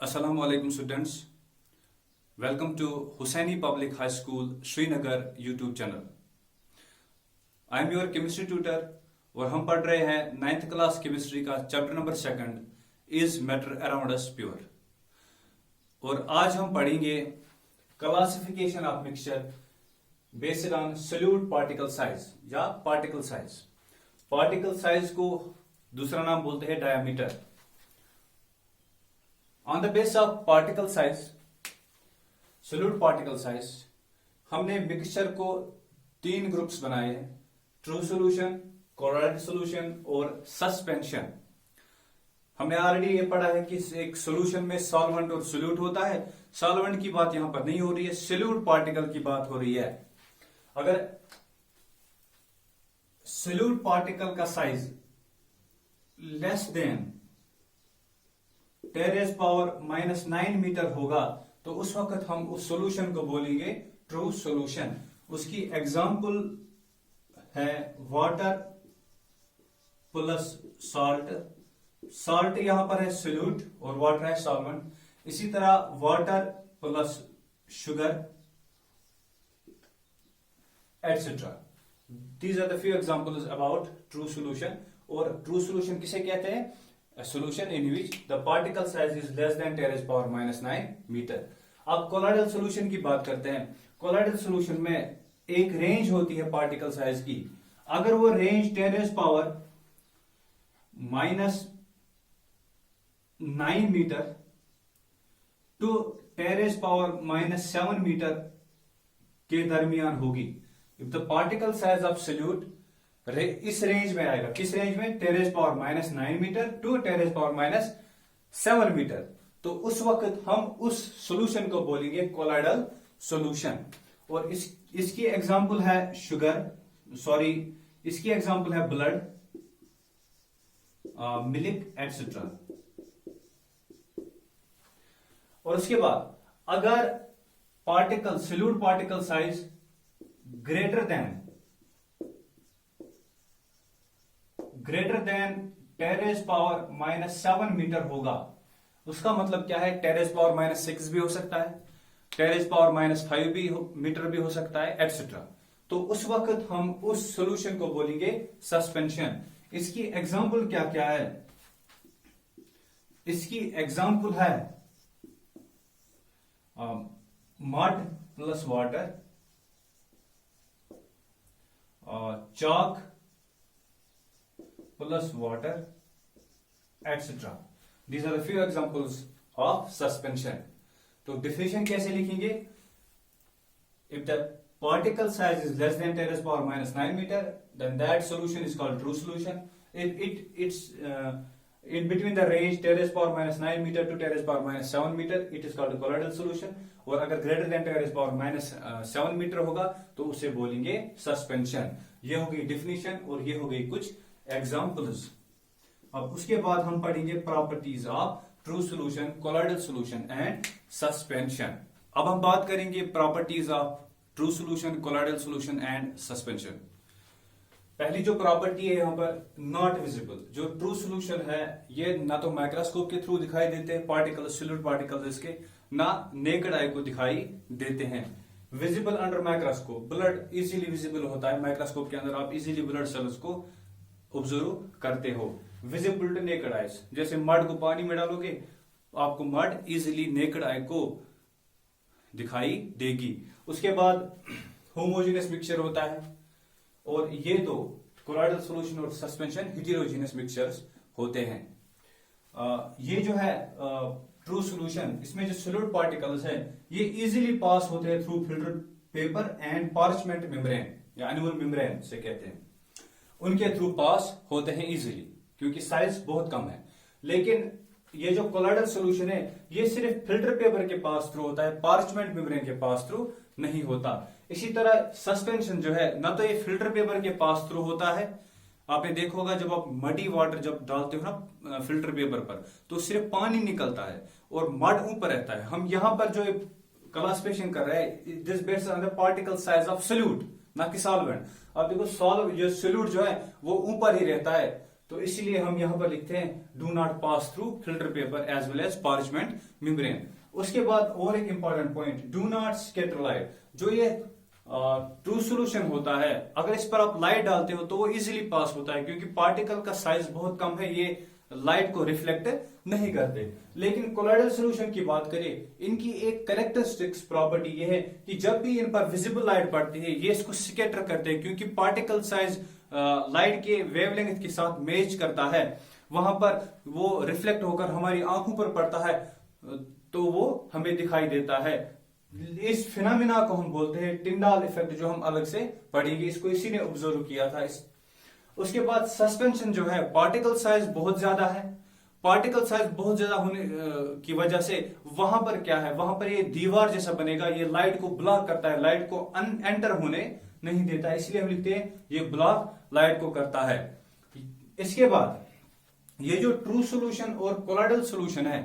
Assalamu alaikum students. Welcome to Hussaini Public High School, Srinagar YouTube channel. I am your chemistry tutor और हम पढ़ रहे हैं 9th class chemistry का chapter number 2 is matter around us pure. और आज हम पढ़ेंगे classification of mixture based on solute particle size या पार्टिकल साइज। पार्टिकल साइज को दूसरा नाम बोलते हैं diameter. On the base of particle size, solute particle size, हमने मिक्सचर को 3 ग्रुप्स बनाए हैं: ट्रू सोल्यूशन, कोलॉइडल सोल्यूशन और सस्पेंशन। हमने ऑलरेडी ये पढ़ा है कि एक सोल्यूशन में सॉल्वेंट और सोल्यूट होता है। सॉल्वेंट की बात यहां पर नहीं हो रही है, सोल्यूट पार्टिकल की बात हो रही है। अगर सोल्यूट पार्टिकल का साइज लेस देन 10⁻⁹ मीटर होगा तो उस वक्त हम उस सॉल्यूशन को बोलेंगे ट्रू सॉल्यूशन। उसकी एग्जांपल है वाटर प्लस सॉल्ट। सॉल्ट यहां पर है सोल्यूट और वाटर है सॉल्वेंट। इसी तरह water plus sugar etcetera. These are the few examples about true solution. और ट्रू सॉल्यूशन किसे कहते हैं? A solution in which the particle size is less than 10⁻⁹ metre. अब कोलॉइडल सॉल्यूशन की बात करते हैं। कोलॉइडल सॉल्यूशन में एक रेंज होती है पार्टिकल साइज की। अगर वो रेंज 10⁻⁹ मीटर टू 10⁻⁷ मीटर के दरमियान होगी, if the particle size of solute इस रेंज में आएगा। किस रेंज में? 10⁻⁹ मीटर टू 10⁻⁷ मीटर। तो उस वक्त हम उस सॉल्यूशन को बोलेंगे कोलॉइडल सॉल्यूशन। और इसकी एग्जांपल है इसकी एग्जांपल है ब्लड, मिल्क एटसेट्रा। और उसके बाद अगर particle solute particle size greater than 10⁻⁷ metre होगा, उसका मतलब क्या है? 10⁻⁶ भी हो सकता है, 10⁻⁵ भी मीटर भी हो सकता है, एटसेट्रा। तो उस वक्त हम उस सॉल्यूशन को बोलेंगे सस्पेंशन। इसकी एग्जांपल क्या क्या है? इसकी एग्जांपल है mud plus water, chalk plus water, etc. These are a few examples of suspension. तो डिफिनेशन कैसे लिखेंगे? If the particle size is less than 10⁻⁹ meter, then that solution is called true solution. If it's in between the range 10⁻⁹ meter to 10⁻⁷ meter, it is called a colloidal solution. और अगर greater than 10⁻⁷ metre होगा तो उसे बोलेंगे suspension. ये हो गई definition और ये हो गई कुछ एग्जांपल्स। अब उसके बाद हम पढ़ेंगे properties of true solution, colloidal solution and suspension. अब हम बात करेंगे properties of true solution, colloidal solution and suspension. पहली जो प्रॉपर्टी है यहां पर नॉट विजिबल। जो ट्रू सॉल्यूशन है ये ना तो माइक्रोस्कोप के थ्रू दिखाई देते हैं पार्टिकल, सोल्यूट पार्टिकल्स इसके, ना नेकेड आई को दिखाई देते हैं। Visible under microscope, blood easily visible होता है माइक्रोस्कोप के अंदर, आप इजीली ब्लड सेल्स को ऑब्जर्व करते हो। विजिबल टू नेकेड आईज, जैसे मड को पानी में डालोगे आपको मड इजीली नेकेड आई को दिखाई देगी। उसके बाद होमोजेनियस मिक्सचर होता है, और ये दो कोलॉइडल सॉल्यूशन और सस्पेंशन हेटेरोजेनियस मिक्सचर्स होते हैं। ये जो है ट्रू सॉल्यूशन, इसमें जो सोल्यूट पार्टिकल्स है ये इजीली पास होते हैं through filter paper and parchment membrane या एनिमल मेम्ब्रेन से कहते हैं, उनके थ्रू पास होते हैं इजीली क्योंकि साइज बहुत कम है। लेकिन ये जो कोलॉइडल सॉल्यूशन है ये सिर्फ फिल्टर पेपर के पास थ्रू होता है, पार्चमेंट मेम्ब्रेन के पास थ्रू नहीं होता। इसी तरह सस्पेंशन जो है ना तो ये फिल्टर पेपर के पास थ्रू होता है। आपने देखा होगा जब आप मडी वाटर जब डालते हो ना फिल्टर पेपर पर तो सिर्फ पानी निकलता है और मड ऊपर रहता है। हम यहां पर जो क्लासिफिकेशन कर रहे हैं this based on the particle size of solute, ना कि सॉल्वेंट। अब देखो जो सोल्यूट जो है वो ऊपर ही रहता है, तो इसलिए हम यहां पर लिखते हैं do not pass through filter paper as well as parchment membrane. उसके बाद और एक important point, do not scatter light. जो ये ट्रू सोल्यूशन होता है, अगर इस पर आप लाइट डालते हो तो वो इजीली पास होता है, क्योंकि पार्टिकल का साइज बहुत कम है, ये लाइट को रिफ्लेक्ट नहीं करते। लेकिन कोलॉइडल सॉल्यूशन की बात करें, इनकी एक कैरेक्टरिस्टिक्स प्रॉपर्टी ये है कि जब भी इन पर विजिबल लाइट पड़ती है ये इसको स्कैटर करते हैं, क्योंकि पार्टिकल साइज लाइट के वेवलेंथ के साथ मैच करता है, वहां पर वो रिफ्लेक्ट होकर हमारी आंखों पर पड़ता है तो वो हमें दिखाई देता है। इस फिनोमिना को हम बोलते हैं टिंडाल इफेक्ट, जो हम अलग से पढ़ेंगे, इसको इसी ने ऑब्जर्व किया था। उसके बाद सस्पेंशन जो है, पार्टिकल साइज बहुत ज्यादा है, पार्टिकल साइज बहुत ज्यादा होने की वजह से वहां पर क्या है, वहां पर ये दीवार जैसा बनेगा, ये लाइट को ब्लॉक करता है, लाइट को एंटर होने नहीं देता, इसलिए हम लिखते हैं ये ब्लॉक लाइट को करता है। इसके बाद ये जो ट्रू सोल्यूशन और कोलॉइडल सोल्यूशन है,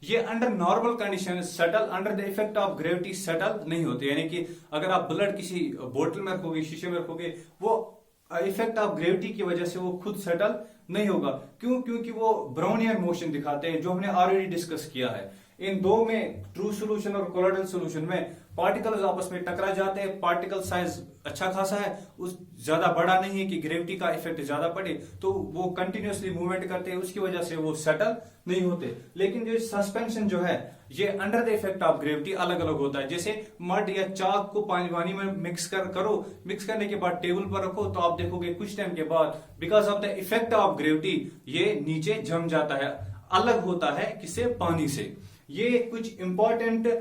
ये under normal condition settle, under the effect of gravity settle नहीं होते। यानी कि अगर आप ब्लड किसी बोतल में रखोगे, शीशे में रखोगे, वो इफेक्ट ऑफ ग्रेविटी की वजह से वो खुद सेटल नहीं होगा। क्यों? क्योंकि वो ब्राउनियन मोशन दिखाते हैं, जो हमने ऑलरेडी डिस्कस किया है। इन दो में, ट्रू सोल्यूशन और कोलॉइडल सोल्यूशन में, पार्टिकल्स आपस में टकरा जाते हैं, पार्टिकल साइज अच्छा खासा है, उस ज्यादा बड़ा नहीं है कि ग्रेविटी का इफेक्ट ज्यादा पड़े, तो वो कंटिन्यूअसली मूवमेंट करते हैं, उसकी वजह से वो सेटल नहीं होते। लेकिन जो सस्पेंशन जो है, ये under the effect of gravity अलग अलग होता है। जैसे मड या चाक को पानी में मिक्स करो, मिक्स करने के बाद टेबल पर रखो, तो आप देखोगे कुछ टाइम के बाद because of the effect of gravity ये नीचे जम जाता है, अलग होता है किससे? पानी से। ये कुछ important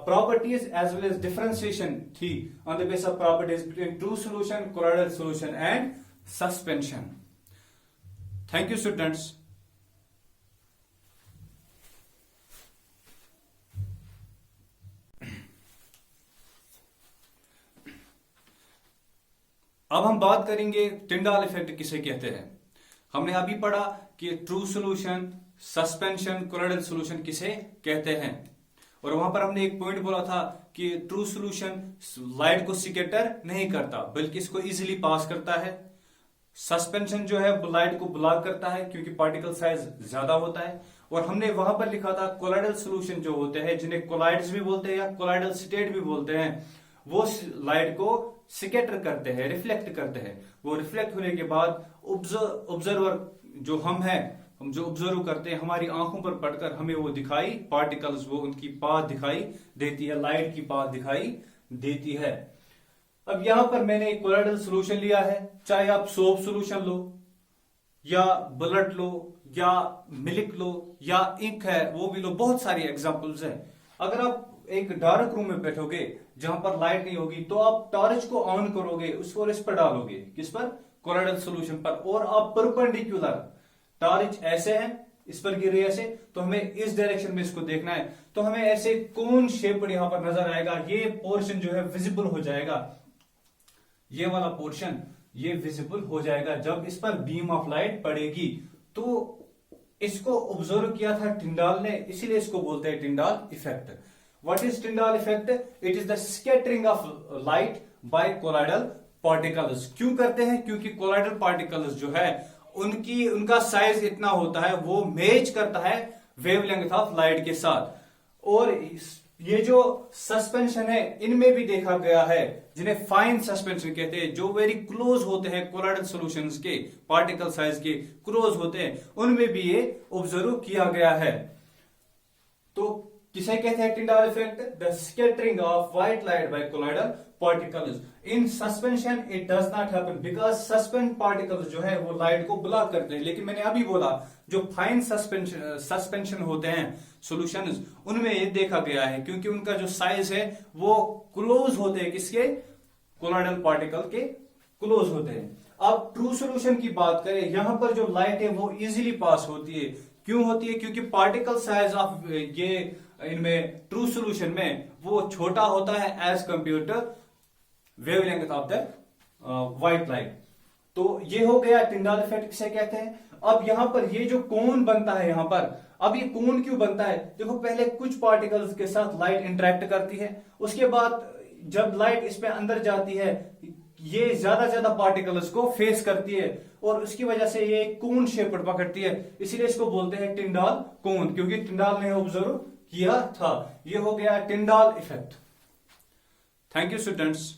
properties as well as differentiation थी on the basis of properties between true solution, colloidal solution and suspension. Thank you students. अब हम बात करेंगे टिंडाल इफेक्ट किसे कहते हैं। हमने अभी पढ़ा कि true solution, suspension, colloidal solution किसे कहते हैं, और वहां पर हमने एक पॉइंट बोला था कि ट्रू सोल्यूशन लाइट को स्कैटर नहीं करता बल्कि इसको इजीली पास करता है। सस्पेंशन जो है लाइट को ब्लॉक करता है क्योंकि पार्टिकल साइज ज्यादा होता है। और हमने वहां पर लिखा था कोलॉइडल सोल्यूशन जो होते हैं, जिन्हें कोलाइड्स भी बोलते हैं या कोलॉइडल स्टेट भी बोलते हैं, वो लाइट को स्कैटर करते हैं, रिफ्लेक्ट करते हैं। वो रिफ्लेक्ट होने के बाद ऑब्जर्वर जो हम जो ऑब्जर्व करते हैं, हमारी आंखों पर पड़कर हमें वो दिखाई पार्टिकल्स, वो उनकी पाथ दिखाई देती है, लाइट की पाथ दिखाई देती है। अब यहां पर मैंने एक कोलॉइडल सॉल्यूशन लिया है, चाहे आप सोप सॉल्यूशन लो या ब्लड लो या मिल्क लो या इंक है वो भी लो, बहुत सारी एग्जांपल्स हैं। अगर आप एक डार्क रूम में बैठोगे जहां पर लाइट नहीं होगी, तो आप टॉर्च को ऑन करोगे, उसको इस पर डालोगे, किस पर? कोलॉइडल सॉल्यूशन पर, और आप परपेंडिकुलर, टॉर्च ऐसे है, इस पर गिर रही है ऐसे, तो हमें इस डायरेक्शन में इसको देखना है, तो हमें ऐसे कौन शेप यहां पर नजर आएगा, ये पोर्शन जो है विजिबल हो जाएगा, ये वाला पोर्शन ये विजिबल हो जाएगा जब इस पर बीम ऑफ लाइट पड़ेगी। तो इसको ऑब्जर्व किया था टिंडाल ने, इसीलिए इसको बोलते हैं Tyndall effect. What is Tyndall effect? It is the scattering of light by colloidal particles. क्यों करते हैं? क्योंकि कोलॉइडल पार्टिकल्स जो है उनका साइज इतना होता है, वो मैच करता है वेवलेंथ ऑफ लाइट के साथ। और ये जो सस्पेंशन है इनमें भी देखा गया है, जिन्हें फाइन सस्पेंशन कहते हैं, जो वेरी क्लोज होते हैं कोलॉइडल सॉल्यूशंस के, पार्टिकल साइज के क्लोज होते हैं, उनमें भी ये ऑब्जर्व किया गया है। तो किसे कहते हैं Tyndall effect? The scattering of white light by colloidal particles. In suspension it does not happen because suspend particles जो है वो लाइट को ब्लॉक करते हैं। लेकिन मैंने अभी बोला जो फाइन सस्पेंशन होते हैं सॉल्यूशंस, उनमें ये देखा गया है क्योंकि उनका जो साइज है वो क्लोज होते हैं, किसके? कोलॉइडल पार्टिकल के क्लोज होते हैं। अब ट्रू सॉल्यूशन की बात करें, यहां पर जो लाइट है वो इजीली पास होती है। क्यों होती है? क्योंकि पार्टिकल साइज ऑफ ये इनमें ट्रू सॉल्यूशन में वो छोटा होता है as compare to wavelength of the white light. तो ये हो गया टिंडाल इफेक्ट किसे कहते हैं। अब यहां पर ये जो कोन बनता है यहां पर, अब ये कोन क्यों बनता है? देखो, पहले कुछ पार्टिकल्स के साथ लाइट इंटरेक्ट करती है, उसके बाद जब लाइट इसमें अंदर जाती है, ये ज्यादा पार्टिकल्स को फेस करती है और उसकी वजह से ये कोन शेप पकड़ती है, इसीलिए इसको बोलते हैं टिंडाल कोन, क्योंकि टिंडाल ने ऑब्जर्व किया था। ये हो गया Tyndall effect. Thank you students.